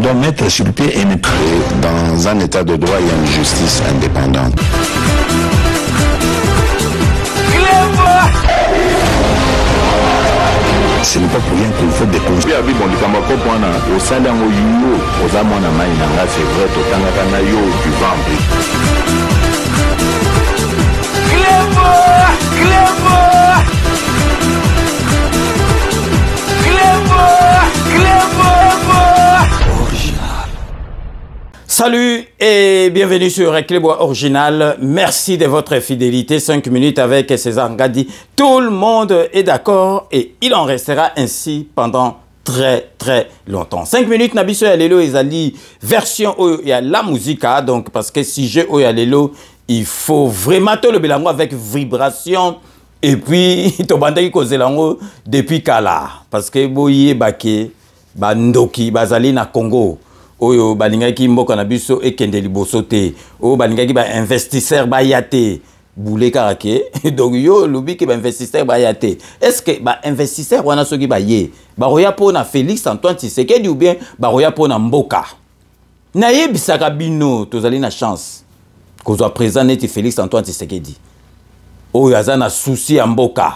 doit mettre sur pied et dans un état de droit, il y a une justice indépendante. Ce n'est pas pour rien qu'il faut des conseils. Salut et bienvenue sur Clébois Original. Merci de votre fidélité. 5 minutes avec César Ngadi. Tout le monde est d'accord et il en restera ainsi pendant très longtemps. 5 minutes, Nabiso Yalelo Ezali, version où il y a la musique, donc parce que si je où Yalelo, il faut vraiment tout le bilango avec vibration. Et puis, Tobandaki Kozelango depuis Kala. Parce que Boye Bake, Bandoki, Bazali na Congo. Oyo balingaki mboka na biso ekende liboso te o balingaki ba investisseur ba yate boule karake donc yo lobi ke ba investisseur ba yate est-ce que ba investisseur wana soki ba ye ba roya pona Félix Antoine Tshisekedi ou bien ba roya pona mboka na yebisaka bino tozali na chance kozwa président neti Félix Antoine Tshisekedi oyo aza na souci ya mboka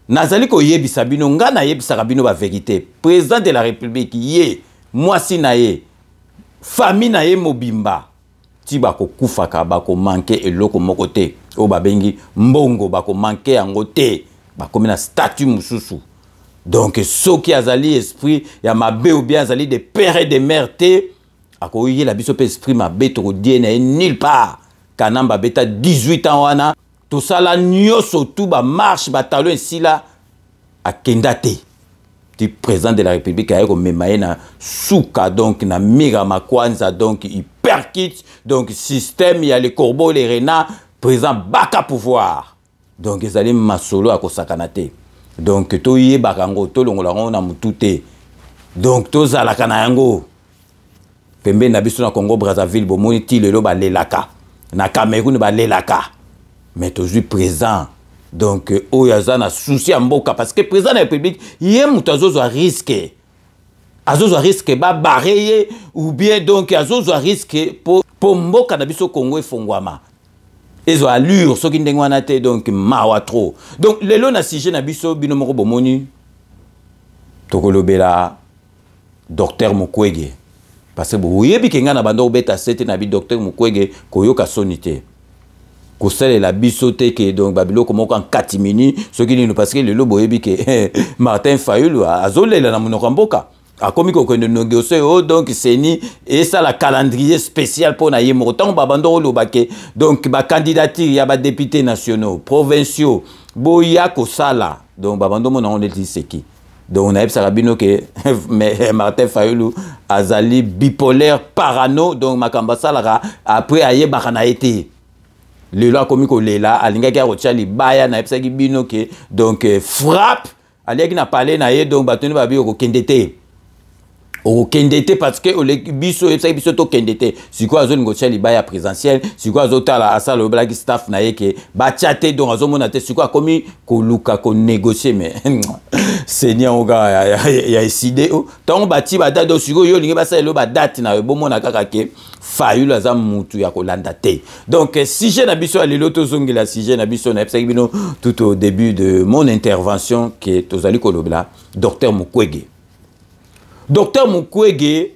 nazali ko yebisa bino nga na yebisaka bino ba vérité président de la République ye mwasi na ye famille na ye mobimba ti bako kufaka bako manke eloko moko te o babengi mbongo bako manke yango te bakomi na statut mususu donc soki azali esprit ya mabe ou bien azali de père et de mère te akoyi la biso pe esprit mabe to die na nulle part kanamba beta 18 ans wana to sala nyoso tout ba marche ba talon sila akenda te. Président de la République a eu na souka donc na mira makwanza donc il percute donc système il y a les corbeaux les renards président baka pouvoir donc ils allaient masolo à kosakanate donc to yé bakango to longolango na mutute donc to zala kana yango pembe na biso na Congo Brazzaville bomoni ti lelo ba lelaka na Cameroun ba lelaka mais toujours présent. Donc, oyaza na souci à mboka parce que président de la République, yé mutazozo a risqué. Azozo a risqué ba barré ou bien donc azozo a risqué pour mboka na biso Congo et Fongwama. Ezo allure so ki ndengwana te donc mawa trop. Donc lelo na sujet na biso bino moko bomoni tokolobela docteur Mukwege parce que boyebi kenga na bando beta sete na bi docteur Mukwege koyoka sonité. Kosele la bisote que donc babilo comme en 4 minutes ce qui nous parce que le lobo ebi que Martin Fayulu azole la monokamboka a komi ko ne négocier donc c'est ni et ça la calendrier spécial pour na yemo tant babando lo baké donc ba candidature ya ba députés nationaux provinciaux boya ko sala donc babando mon on dit c'est qui donc on a sabino que Martin Fayulu azali bipolaire parano donc makamba sala après aye bakana été le loi comme lela alinga ki rochali baya na epsaki bino ke donc frappe aliaki na parler na ye donc batoni ba bi ko kendete o kendete parce que o le biso epsaki biso to kendete siko azoni ko chali baya présidentiel siko azotala asala black staff na ye ke ba chaté donc azomona te siko akomi ko luka ko négocier mais seigneur oga ya décidé tant bati ba date siko yo linga ba sa lo ba date na yo bomona kaka ke Fayulu aza mutu ya kolanda te. Donc si j'ai nabiso alelo tozongela si j'ai nabiso na epsaki bino tout au début de mon intervention que tozali kolobela docteur Mukwege. Docteur Mukwege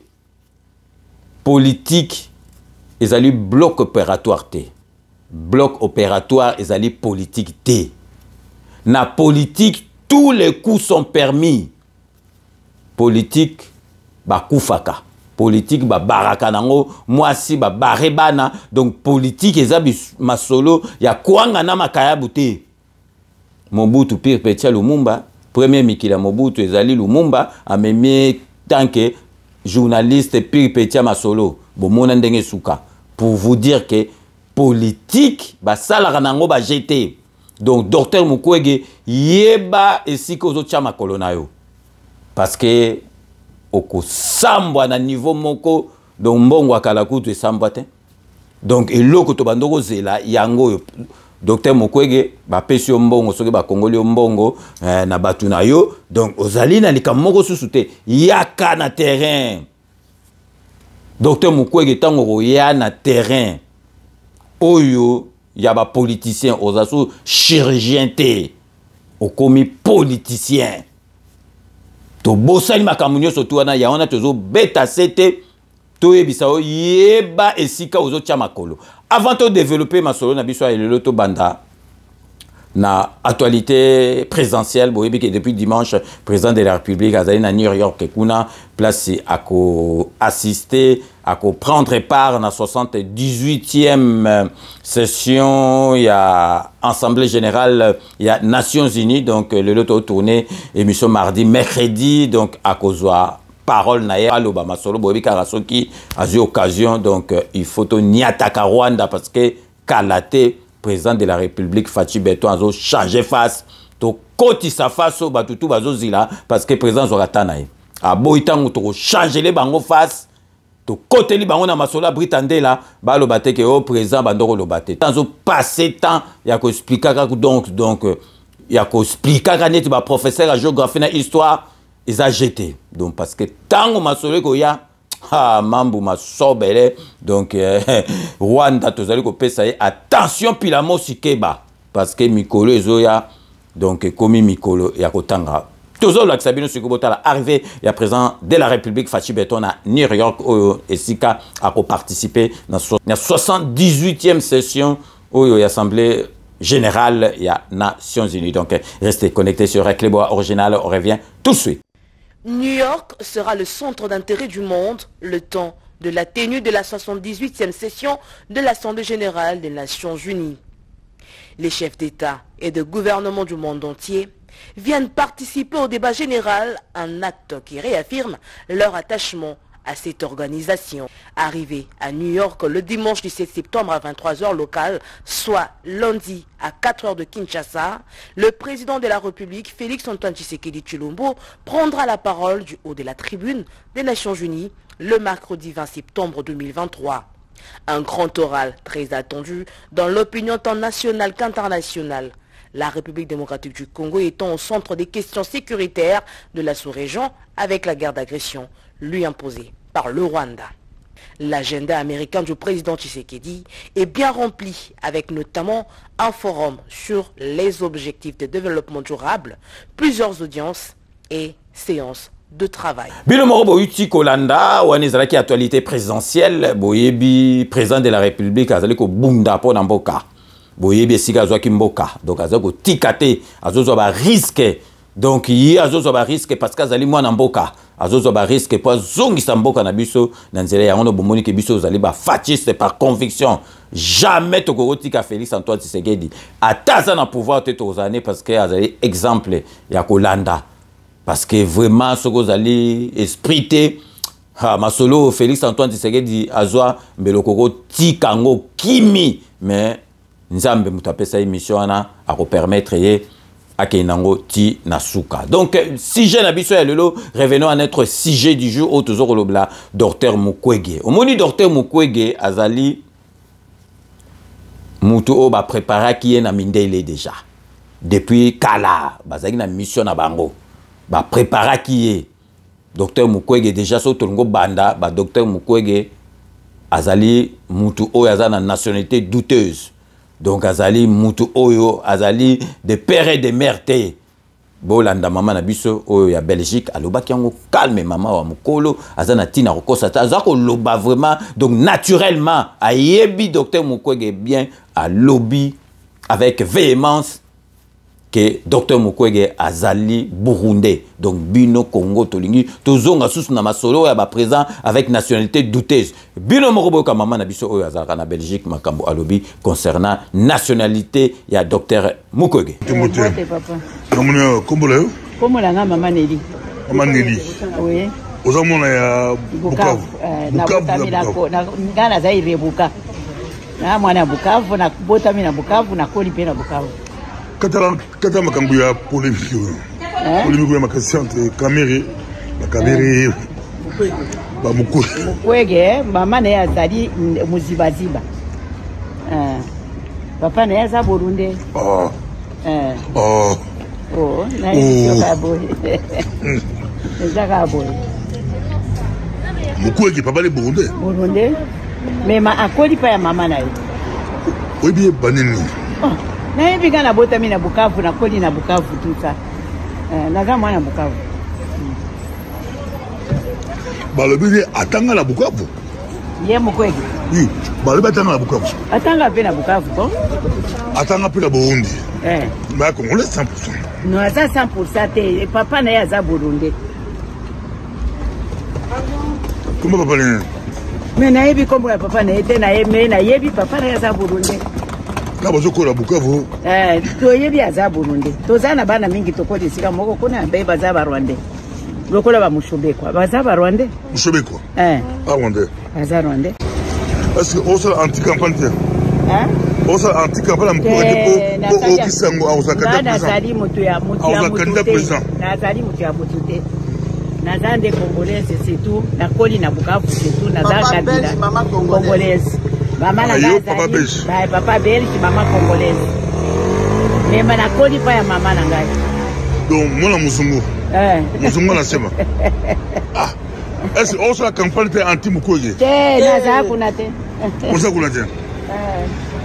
politique ezali bloc opératoire te. Bloc opératoire ezali politique te. Na politique tous les coups sont permis. Politique ba kufaka. Politique ba baraka nango mwasi ba barebana donc politique ezabi masolo ya kwanga na makayabu te. Mobutu Pierre Petia Lumumba premier mikila Mobutu ezali Lumumba amemi tant que journaliste Pierre Petia masolo bomona ndenge suka pour vous dire que politique ba sala nango ba jeté donc docteur Mukwege yeba esiko zo chama kolonayo parce que oko sambwa na niveau moko donc mbongo akala kutu esambwa te donc eloko to bandoko zela yango docteur Mukwege ba pesi mbongo soki ba kongoli mbongo na batu na yo donc ozali na likamoko susu te yaka na terrain Docteur Mukwege tango ya na terrain oyo ya ba politicien ozasu chirurgien te okomi politicien to bosali makambo nyonso tu wana ya wana tozo beta sete to yebisa o yeba esika ozo tia makolo avant de développer masolo na biso ya lelo to banda na actualité présidentielle boyebi que depuis dimanche président de la République azali na New York kuna place à assister à prendre part na 78e session ya assemblée générale ya Nations Unies donc le loto tourné émission mardi mercredi donc à kozwa parole na ye aloba masolo boyebi karasoki a eu occasion donc il faut to niataka Rwanda parce que kalate président de la République Fachi Beton a changé face to koti sa face au batutu bazo zila parce que président Zoratanaï a boitango to changer les bango face to côté li bango na masola britandé là ba lo baté que au président bandoro lo baté tant passé temps ya ko expliquer donc ya ko expliquer net ba professeur à géographie na histoire ils a jeté donc parce que tango masolé ko ya ah mambu masobele donc Rwanda tozali ko pesa attention pilamo sikeba parce que mikolo ezoya donc komi mikolo ya kotanga tozo la sabino sikobota la arrivé ya président de la République Fachi Beton à New York et sika a participer dans la 78e session au assemblée générale ya Nations Unies donc restez connectés sur Reclebois Original on revient tout de suite. New York sera le centre d'intérêt du monde le temps de la tenue de la 78e session de l'Assemblée générale des Nations Unies. Les chefs d'État et de gouvernement du monde entier viennent participer au débat général, un acte qui réaffirme leur attachement à cette organisation. Arrivé à New York le dimanche 17 septembre à 23h locale, soit lundi à 4h de Kinshasa, le président de la République, Félix-Antoine Tshisekedi Tshilombo, prendra la parole du haut de la tribune des Nations Unies le mercredi 20 septembre 2023. Un grand oral très attendu dans l'opinion tant nationale qu'internationale. La République démocratique du Congo étant au centre des questions sécuritaires de la sous-région avec la guerre d'agression lui imposée par le Rwanda. L'agenda américain du président Tshisekedi est bien rempli avec notamment un forum sur les objectifs de développement durable, plusieurs audiences et séances de travail. Bilomoro Boyuti Kolanda, Wanezalaki actualité présidentielle, Boyebi président de la République, Azaliko Bunda po Namboka. Boyebi Sika Zwaki Mboka. Donc Azako Tikate, Azozo ba risque. Donc yi Azozo ba risque parce qu'Azali Mwana Mboka. Azozo ba risque pour Zongisa Mboka na biso nanzele ya ono bomoni ke biso zali ba fatiste par conviction. Jamais Tokorotika Félix Antoine Tshisekedi. Ataza na pouvoir te tozane parce que Azali exemple ya Kolanda. Parce que vraiment ce que vous allez espriter masolo Félix Antoine Tshisekedi azwa mbelokoko tikango kimi mais nzambe mutapesa émission ana a permettre ye akenango ti nasuka. Donc sujet na biso ya lelo revenons à notre sujet du jour au toujours lobla Docteur Mukwege. Omoni Docteur Mukwege azali mutu o ba préparer qui est na mindele déjà. Depuis kala bazaki na mission na bango. Ba préparer qui est Docteur Mukwege déjà so tolongo banda ba Docteur Mukwege azali mutu o yazana nationalité douteuse. Donc azali mutu oyo azali de père et de mère te bolanda mama na biso oyo ya Belgique alobaki yango calme mama wa mukolo azana tina rokosa ta azako loba vraiment donc naturellement ayebi Docteur Mukwege bien à lobby avec véhémence que Docteur Mukwege azali burundais donc bino Congo tolingi tozonga susu na masolo ya ba présent avec nationalité douteuse bino morobo ka mama na biso oyo azaka na Belgique makambo alobi concernant nationalité ya Docteur Mukwege. Papa. Namuna kombolo. Komola nga mama Neli. Mama Neli. Oui. Ozamona ya Bukavu. Na botamilako na ngana za irebuka. Na mwana Bukavu na botami na Bukavu na koli pe na Bukavu. Kata makambu ya polémique. Polémique ya makasi entre Kamere na Kamere. Ba Mukwege mama ne azali muzibaziba. Papa ne aza Burundi. Na yoka boy. Ezaka boy. Mukwege papa le Burundais. Burundais. Mais ma akoli pa ya mama na ye. Oui bien banini. Na yebi kana bota mina Bukavu na koli na Bukavu tout ça. Naza mwana Bukavu. Ba le bide atanga la Bukavu. Ye Mukwege. Oui, ba le batanga la Bukavu. Atanga pe na Bukavu bon. Atanga pe la Burundi. Ba Congolais 100%. Non, aza 100% te papa na ye aza Burundais. Comment papa ne? Mais na yebi kombo ya papa na ye te na ye me na yebi papa na ye aza Burundais. Na bazo ko la Bukavu. To yebi aza Burundais. Toza na bana mingi tokoti sika moko kuna be baza ba Rwandais. Lokola ba Mushobekwa. Baza ba Rwandais. Mushobekwa. Rwandais. Baza Rwandais. Est-ce que on se anti-campagne? On se anti-campagne pour Okisango à Osaka. Nazali mutu ya président. Nazali mutu ya mutu te. Nazande congolaise c'est tout. Na koli na Bukavu c'est tout. Nazaka kabila congolaise. Maman na papa belge. Papa belge, maman congolaise. Mais na koli pa ya maman na ngai. Donc moi la Muzungu. Muzungu na sema. Est-ce que on se la campagne anti-Mukwege? Naza kuna te. On se kuna te.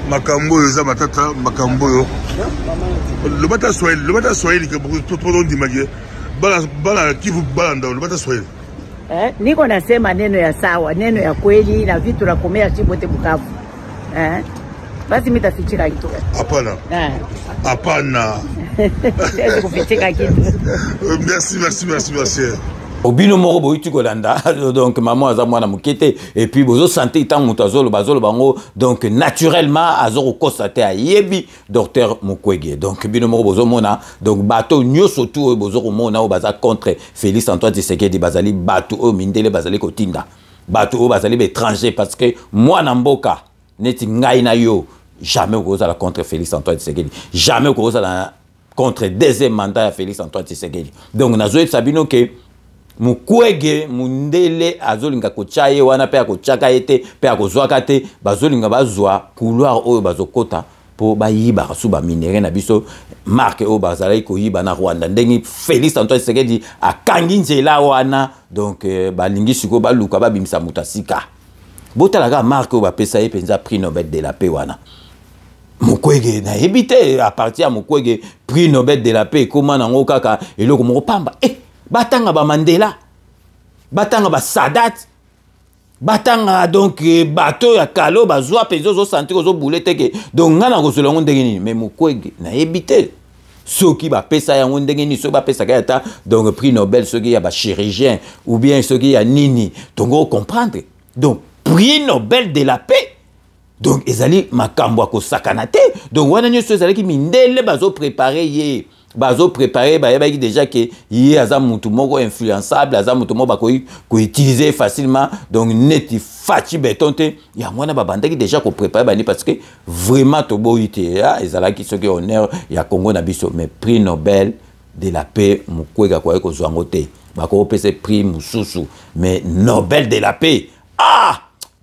Makambo yoza matata makambo yo. Le bata Swahili que beaucoup trop d'imaginer. Bala kivu bala le bata Swahili. Niko nasema neno ya sawa, neno ya kweli na vitu la komea chibote Bukavu. Basi mitafichika kitu. Hapana. Hapana. Siwezi kufichika kitu. Merci. Obino moko boiti kolanda donc maman aza mwana mukete et puis bozo santé tant mutazolo bazolo bango donc naturellement azoro constater ayebi docteur Mukwege donc bino moko bozo mona donc bateau nyoso tout bozo mona o baza contre Félix Antoine Tshisekedi bazali bateau o mindele bazali kotinda bateau o bazali étranger parce que moi na mboka neti ngai na yo jamais okoza la contre Félix Antoine Tshisekedi jamais okoza la contre deuxième mandat ya Félix Antoine Tshisekedi donc nazo sabino que Mukwege mundele azolinga kochaye wana pe akochaka ete pe akozwaka te bazolinga bazwa couloir oyo bazokota po bayiba kasuba minere na biso marque oyo bazalaki koyiba na Rwanda ndenge Félix Antoine Tshisekedi akangi nzela wana donc balingi siko baluka babimisa mutasika botalaka marque oyo bapesa ye penza prix Nobel de la paix wana Mukwege na ebite à partir ya Mukwege prix Nobel de la paix comment nango kaka eloko moko pamba batanga ba Mandela, batanga ba Sadat, batanga donc bateau ya kalo bazwa pezo zo sentir zo boulette que donc ngana ko selongo ndenge ni mais Mukwege na ebite soki ba pesa ya ndenge ni so ba pesa ka ta donc prix Nobel soki ya ba chirurgien ou bien soki ya nini donc on comprendre donc prix Nobel de la paix donc ezali makambo ko sakanate donc wana nyoso ezali ki mindele bazo préparer ye bazo préparer bayebaki déjà que yé aza mutu moko influençable aza mutu moko bakoki ko utiliser facilement donc neti fachi beton te ya mwana babandaki déjà ko préparer bani parce que vraiment to boyite ya ezalaki soki honneur ya Congo na biso mais prix Nobel de la paix Mukwege ko ko zwango te bako pese prix mususu mais Nobel de la paix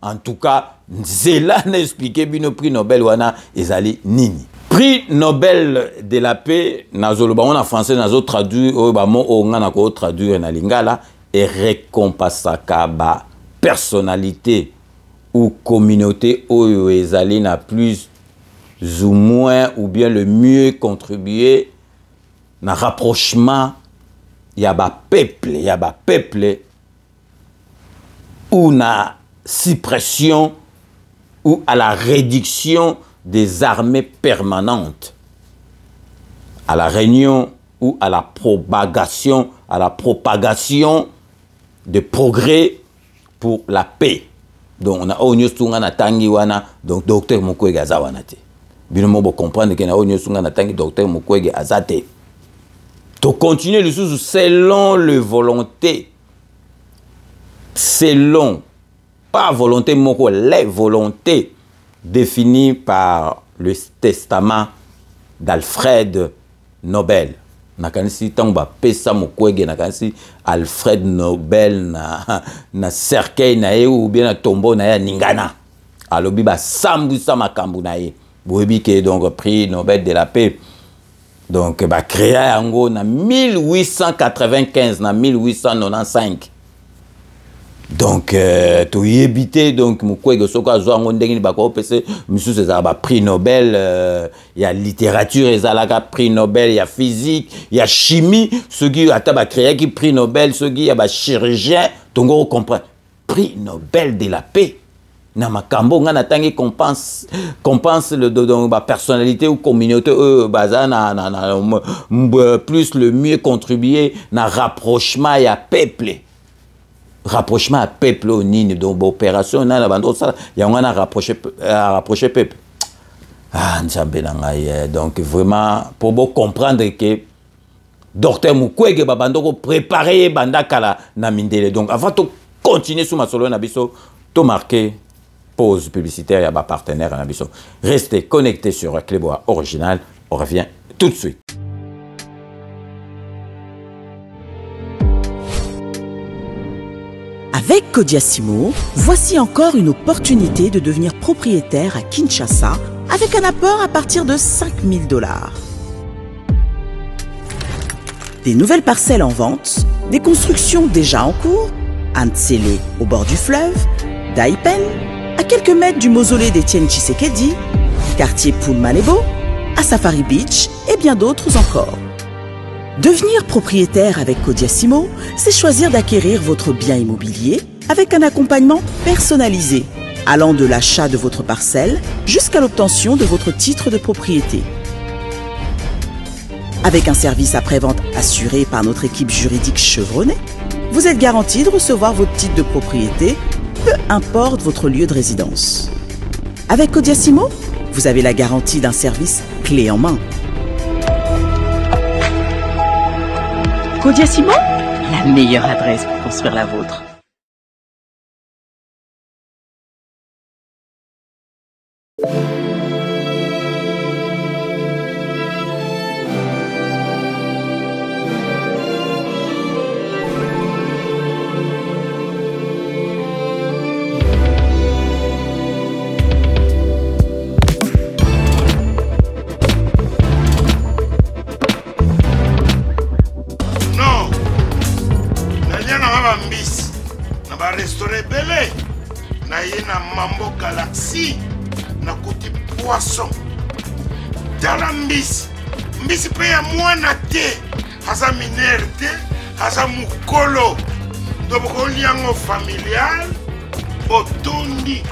en tout cas nzela na expliquer bino prix Nobel wana ezali nini. Prix Nobel de la paix, nazoloba en français, nazo traduire, mo onga nako traduire na lingala, et récompensaka ba personnalité ou communauté oyo ezali na plus ou moins ou bien le mieux contribué na rapprochement ya ba peuple ou na suppression ou à la réduction des armées permanentes, à la réunion ou à la propagation de progrès pour la paix. Donc on a onyo sunga na tangi wana donc docteur Mukwege azawana te. Bino mo comprendre que na onyo sunga na tangi docteur Mukwege azate. To continuer le sous selon le volonté, selon pas volonté moko les volontés défini par le testament d'Alfred Nobel. Nakanisi tamba pesa Mukwege nakanisi Alfred Nobel na cercueil na ye ou bien na tombeau na ye ningana. Alobi ba sambwisa makambu na ye. Boyebi ke donc prix Nobel de la paix. Donc ba créé yango na 1895 na 1895. Donc, tu y éviter, donc, il y a prix Nobel, il y a littérature, il y a prix Nobel, il y a physique, il y a chimie, ceux qui ont créé qui prix Nobel, ceux qui ont chirurgien, tu comprends. Prix Nobel de la paix. Na makambo nga natangi compense la personnalité ou communauté plus le mieux contribuer na rapprochement ya peuple. Rapprochement à peuple au nini donc opération na la bande ça y a on a rapproché peuple. Ah nzambe na ngai donc vraiment pour vous comprendre que docteur Mukwege babando ko préparer banda kala na mindele donc avant de continuer sur ma solo na biso to marquer pause publicitaire, il y a un partenaire à Nabiso. Restez connectés sur Clébois Original. On revient tout de suite. Avec Kodiasimo, voici encore une opportunité de devenir propriétaire à Kinshasa avec un apport à partir de 5 000 $. Des nouvelles parcelles en vente, des constructions déjà en cours, Antsele au bord du fleuve, Daipen, à quelques mètres du mausolée d'Étienne Tshisekedi, quartier Poulmalebo, à Safari Beach et bien d'autres encore. Devenir propriétaire avec Kodiasimo, c'est choisir d'acquérir votre bien immobilier avec un accompagnement personnalisé, allant de l'achat de votre parcelle jusqu'à l'obtention de votre titre de propriété. Avec un service après-vente assuré par notre équipe juridique chevronnée, vous êtes garanti de recevoir votre titre de propriété peu importe votre lieu de résidence. Avec Kodiasimo, vous avez la garantie d'un service clé en main. Kodiasimo, la meilleure adresse pour construire la vôtre. Mambo Galaxy na côté poisson dans la mbisi pe ya mwana te haza minere te haza mukolo ndoboko liango familial botondi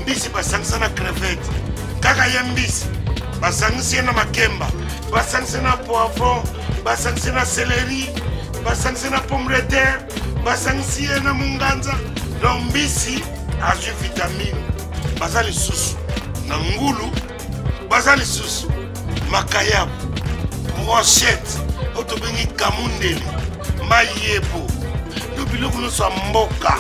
mbisi basangisa na crevette kaka ya mbisi basangisa na makemba basangisa na poivron basangisa na céleri basangisa na pomme de terre basangisa na munganza donc mbisi azu vitamine bazali susu na ngulu bazali susu makayabu brochette otobengi kamundeli mayebo lobiloko nyonso ya mboka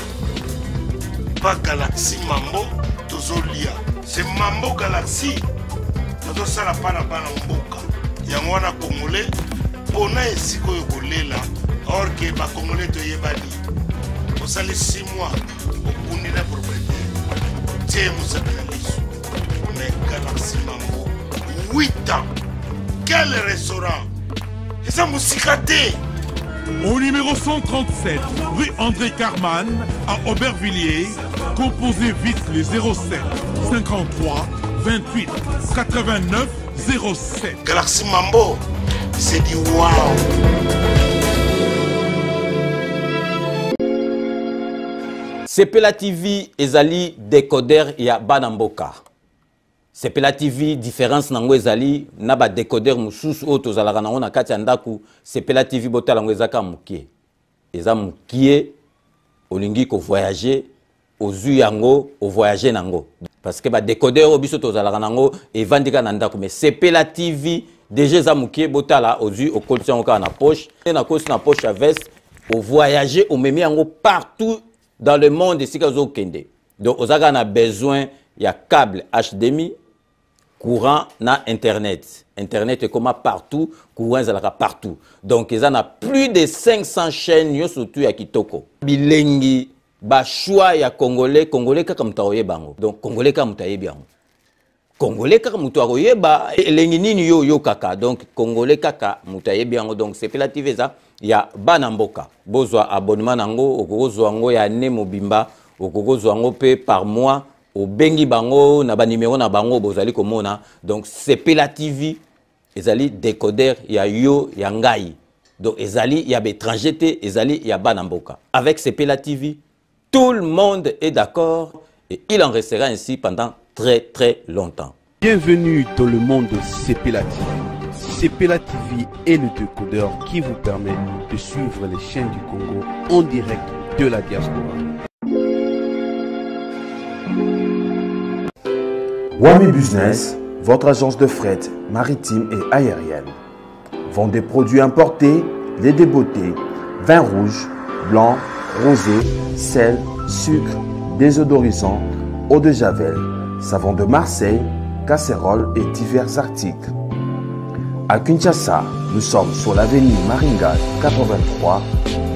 pa Galaxy mambo tozolia se mambo Galaxy tozosala pana bana mboka yango wana congolais mpona esika oyo kolela or ke bacongolais toyebani osali 6 mois okundi na propriété tie mosakana liso mais Galaxy mambo 8 ans quel restaurant eza mosika te. Au numéro 137, rue André Carman, à Aubervilliers, composez vite les 07 53 28 89 07. Galaxy Mambo, c'est du wow. Sepela TV ezali décodeur ya Banamboka. Sepela TV différence nango ezali na ba décodeur mususu o tozalaka nango na kati ya ndaku. Sepela TV botala ngo ezaka mukie. Eza mukie olingi ko voyager ozu yango o voyager nango. Parce que ba décodeur o biso tozalaka nango evandika na ndaku mais Sepela TV déjà eza mukie botala ozu o kolisa ngo na poche na kosi na poche à veste o voyager o memi yango partout dans le monde ici kazo kende. Donc ozaka na besoin ya câble HDMI courant na internet. Internet est comme partout, courant est partout. Donc ils en a plus de 500 chaînes surtout ya kitoko. Bilengi ba choix ya congolais kaka mutaoye bango. Donc congolais kaka mutaye bango. Congolais kaka mutu akoyeba elengi nini yo kaka. Donc Congolais kaka mutu ayebi yango. Donc sepelative eza ya bana mboka. Bozwa abonnement nango okozwa ngo ya ne mobimba okozwa ngo pe par mois obengi bango na ba numéro na bango bozali komona. Donc sepelative ezali décodeur ya yo ya ngai. Donc ezali ya étranger te ezali ya bana mboka. Avec sepelative tout le monde est d'accord et il en restera ainsi pendant très longtemps. Bienvenue dans le monde de Sepela TV. Sepela TV est le décodeur qui vous permet de suivre les chaînes du Congo en direct de la diaspora. Wami Business, votre agence de fret maritime et aérienne. Vend des produits importés, lait de beauté, vin rouge, blanc, rosé, sel, sucre, désodorisant, eau de javel, savon de Marseille, casseroles et divers articles. À Kinshasa, nous sommes sur l'avenue Maringa 83,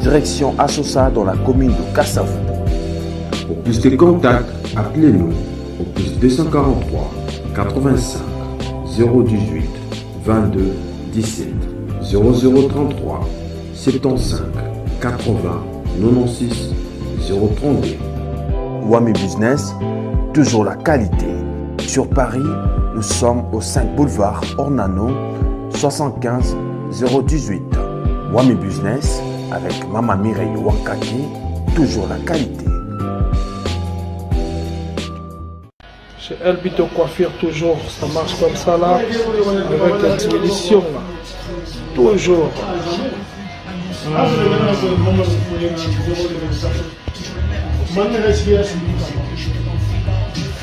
direction Assosa dans la commune de Kassavu. Pour plus de contacts, appelez-nous au plus 243 85 018 22 17 0033 75 80 96 032. Wami Business, toujours la qualité. Sur Paris, nous sommes au 5 boulevard Ornano, 75 018. Wami Business, avec Mama Mireille Wankaki, toujours la qualité. Chez Elbito Coiffure, toujours, ça marche comme ça là, avec la expédition là. Toujours.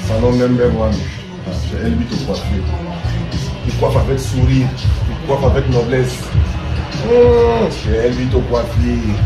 Salon Member One, chez Elbito Coiffure. Il coiffe avec sourire, il coiffe avec noblesse. Chez Elbito Coiffure.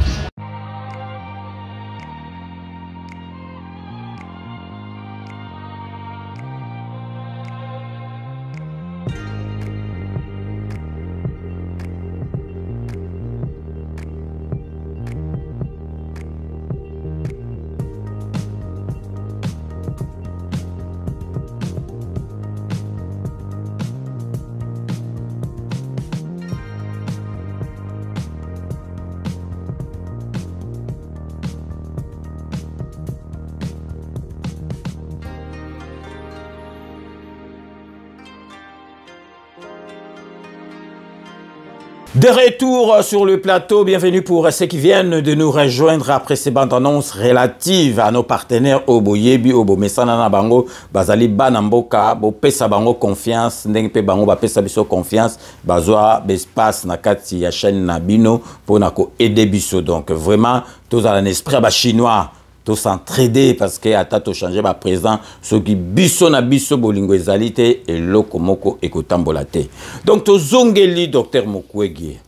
De retour sur le plateau, bienvenue pour ceux qui viennent de nous rejoindre après ces bandes annonces relatives à nos partenaires Oboyebi, Obomesana na bango, bazali banamboka, bo pesa bango confiance, ndenge pe bango ba pesa biso confiance, bazwa espace na kati ya chaîne na bino pour nako aider biso. Donc vraiment, tous à l'esprit ba chinois, tous s'entraider parce que ata to changer ba présent, ceux qui biso na biso bolingo ezalité et lokomoko ekotambola te. Donc to zongeli docteur Mukwege.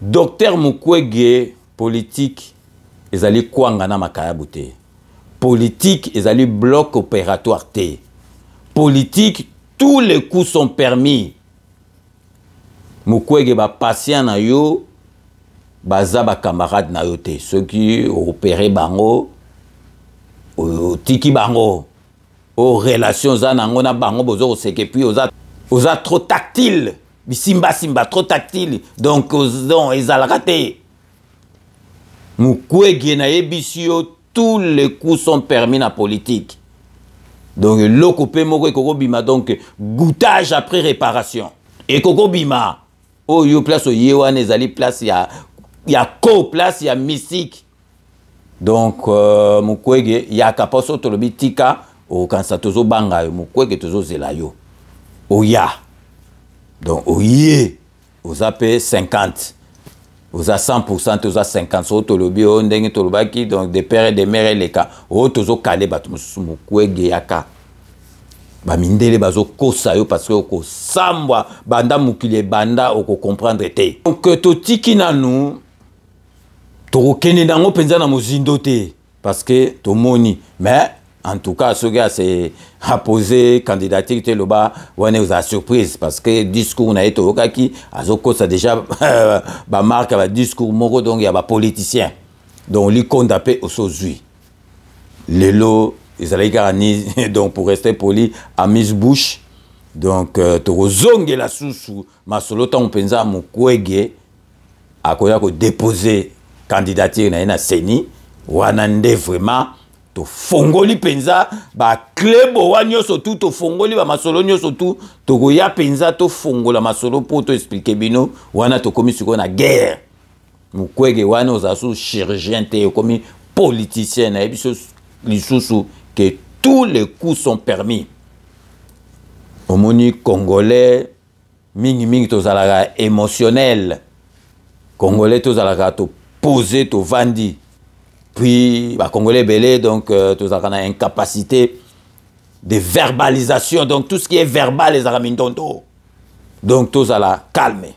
Docteur Mukwege politique ezali kwanga na makayabu te. Politique ezali bloc opératoire te. Politique tous les coups sont permis. Mukwege ba patient na yo baza ba camarade na yo te. Ceux qui opéré bango au tiki bango aux relations zanango na bango bozo oseke puis oza trop tactile bisimba trop tactile donc ozon ezalaka te. Mukwege na yebisio tous les coups sont permis na politique. Donc loko pe moko ekoko bima donc goûtage après réparation ekoko bima oyo place oyewana ezali place ya ko place ya mystique. Donc Mukwege ya kaposo tolobi tika o kansa tozo banga Mukwege tozo zela yo oya. Donc oye oza pe 50 oza 100% toza 50 so tolobi o ndenge tolobaki donc des pères et des mères leka o tozo kale batu mususu Mukwege yaka ba mindele bazo kosa yo parce que oko sambwa banda mukile banda oko comprendre te. Donc to tiki na nous to kene dango penza na mozindo te parce que to moni mais en tout cas ce gars c'est a posé candidature te loba wane aux surprise parce que discours na eto okaki azoko ça déjà ba marque ba discours moko donc il y a ba politicien donc li condapé au sozui lelo ils allaient garni donc pour rester poli à mise bouche donc tokozongela susu masolo ntango mpenza Mukwege akoya kodepose candidature na ye na seni wana nde vraiment tofongoli mpenza baclebo wa nyonso tu tofongoli bamasolo nyonso tu tokoya mpenza tofongola masolo mpo toexplike bino wana tokomi sikoyo na guerre. Mukwege wana ozala su chirurgien te okomi politicien nayebi so lisusu que tous les coups sont permis. Omoni congolais mingi tozalaka émotionnel, congolais tozalaka to poser to vandi, puis ba congolais belé donc tozalaka na incapacité de verbalisation, donc tout ce qui est verbal les aramindondo, donc tozala calme.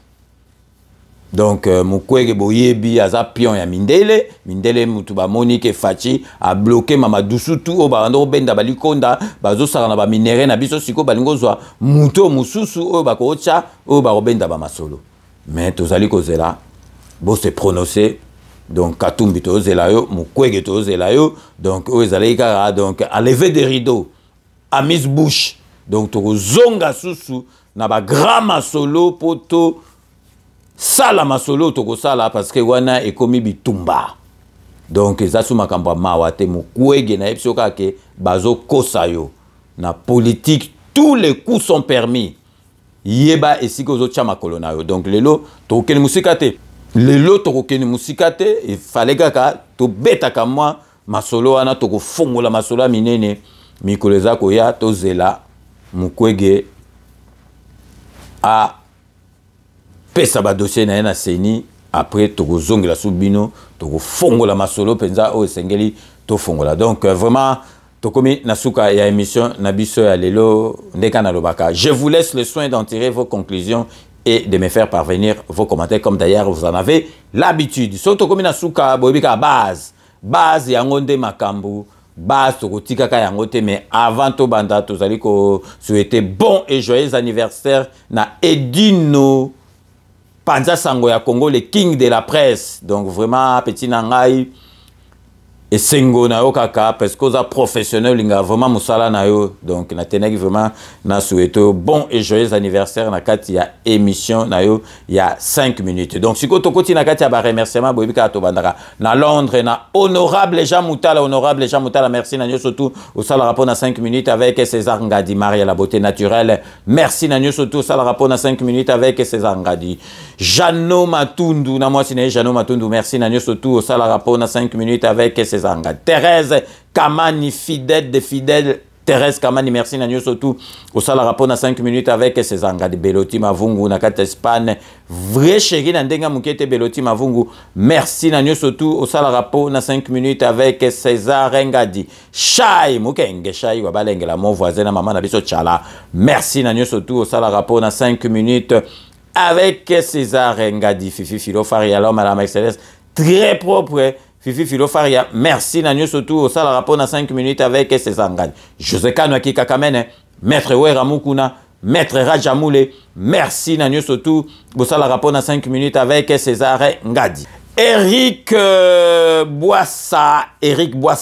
Donc Mukwege boyebi aza pion ya mindele mutu ba Monique Fachi a bloqué Mamadou Soutou o ba ndo benda balikonda bazo sala na ba minere na biso siko balingo zwa muto mususu o ba kocha o ba benda ba masolo. Mais tozali kozela bo se prononcer donc Katumbi tozela yo Mukwege tozela yo donc o ezali kaka donc à lever des rideaux à mise bouche donc tozonga susu na ba grand masolo poto sala masolo toko sala parce que wana ekomi bitumba donc eza su makambo mawa te Mukwege na epso kake bazo kosa yo na politique tous les coups sont permis yeba esiko zo chama kolona yo donc lelo tokeni musika te lelo tokeni musika te il fallait kaka to beta ka moi masolo wana toko fongola masolo minene mikoleza ko ya to zela Mukwege a pesa ba dossier na seni après toko zongela subino toko fongola masolo penza o esengeli to fongola donc vraiment tokomi nasuka ya émission na biso ya lelo ndeka na lobaka. Je vous laisse le soin d'en tirer vos conclusions et de me faire parvenir vos commentaires comme d'ailleurs vous en avez l'habitude. So tokomi nasuka boyebika base yango nde makambu base tokotikaka yango te, mais avant to banda tozali ko souhaiter bon et joyeux anniversaire na Edino Panza Sango ya Congo, le king de la presse. Donc vraiment petit nangai et sengo na yo kaka parce que oza professionnel linga vraiment musala na yo. Donc na tenaki vraiment na souhaito bon et joyeux anniversaire na kati ya émission na yo ya 5 minutes. Donc siko tokoti na kati ya ba remerciement boyebika to bandaka na Londres na honorable Jean Moutala merci na nyo surtout au sala rapport na 5 minutes avec César Ngadi Maria la beauté naturelle. Merci na nyo surtout au sala rapport na 5 minutes avec César Ngadi. Jano Matundu na moi sine Jano Matundu merci na nyo surtout au sala rapport na 5 minutes avec César Ngadi. Thérèse Kamani fidèle de fidèle Thérèse Kamani merci na nyo surtout au sala rapport na 5 minutes avec César Ngadi. Beloti Mavungu na kata Espagne vrai chéri na ndenga mukete Beloti Mavungu merci na nyo surtout au sala rapport na 5 minutes avec César Ngadi. Shai Mukenge Shai wa balengela mon voisin na maman na biso chala merci na nyo surtout au sala rapport na 5 minutes avec César Ngadi. Fifi Filofaria l'homme à la Mercedes très propre. Fifi Filofaria, merci Nanyo surtout au sala rapport na 5 minutes avec César Ngadi. José Kanwaki Kakamene, Maître Wera Mukuna, Maître Rajamoule, merci Nanyo surtout au sala rapport na 5 minutes avec César Ngadi. Eric Boissa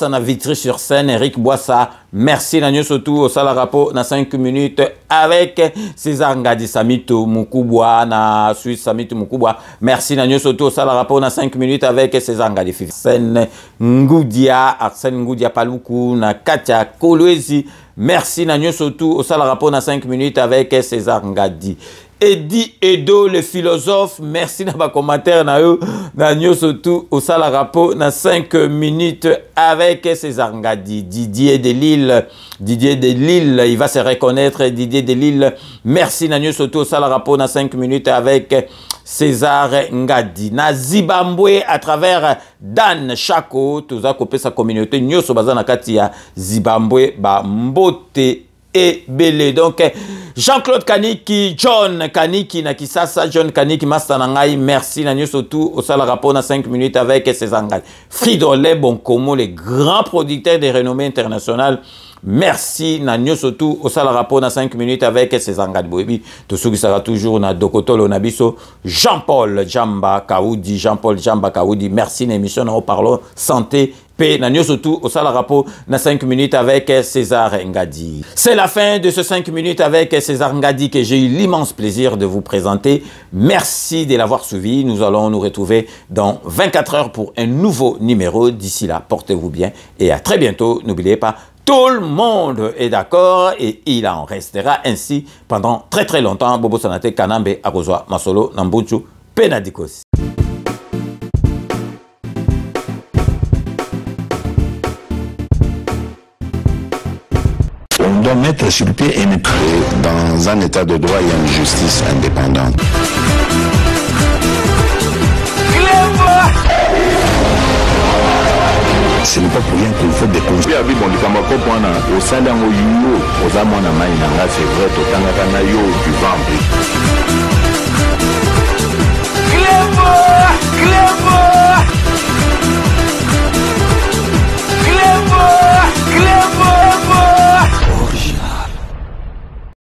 na Vitry-sur-Seine. Eric Boissa, merci Nanyo surtout au sala rapport na 5 minutes avec César Ngadi. Samito Mukubwa na Suisse Samito Mukubwa, merci Nanyo surtout au sala rapport na 5 minutes avec César Ngadi. Arsène Ngoudia Paluku na Katia Kolwezi, merci Nanyo surtout au sala rapport na 5 minutes avec César Ngadi. Eddie Edo le philosophe, merci na ba commentaire na yo na nyo surtout au sala rapport na 5 minutes avec César Ngadi. Didier de Lille, il va se reconnaître. Didier de Lille, merci na nyo surtout au sala rapport na 5 minutes avec César Ngadi. Na Zimbabwe à travers Dan Chako, toza kopé sa communauté nyoso baza na kati ya Zimbabwe ba mbote et belé. Donc Jean-Claude Kaniki, John Kaniki na Kisasa, John Kaniki Master Nangai, merci na nyo surtout au sala rapport na 5 minutes avec César Ngadi. Fridolin Bonkomo, les grands producteurs de renommée internationale, merci na nyo surtout au sala rapport na 5 minutes avec César Ngadi. Boebi to soki sera toujours na Dokotolo na biso Jean-Paul Jamba Kaoudi, merci na émission na parlons santé P. Nanyo surtout au Salarapo na 5 minutes avec César Ngadi. C'est la fin de ce 5 minutes avec César Ngadi que j'ai eu l'immense plaisir de vous présenter. Merci de l'avoir suivi. Nous allons nous retrouver dans 24 heures pour un nouveau numéro. D'ici là, portez-vous bien et à très bientôt. N'oubliez pas, tout le monde est d'accord et il en restera ainsi pendant très très longtemps. Bobo Sanate Kanambe Akozwa Masolo Nambuchu Penadikos. On doit mettre sur pied et dans un état de droit, il y a une justice indépendante. Ce n'est pas pour rien qu'il faut des conseils. C'est vrai,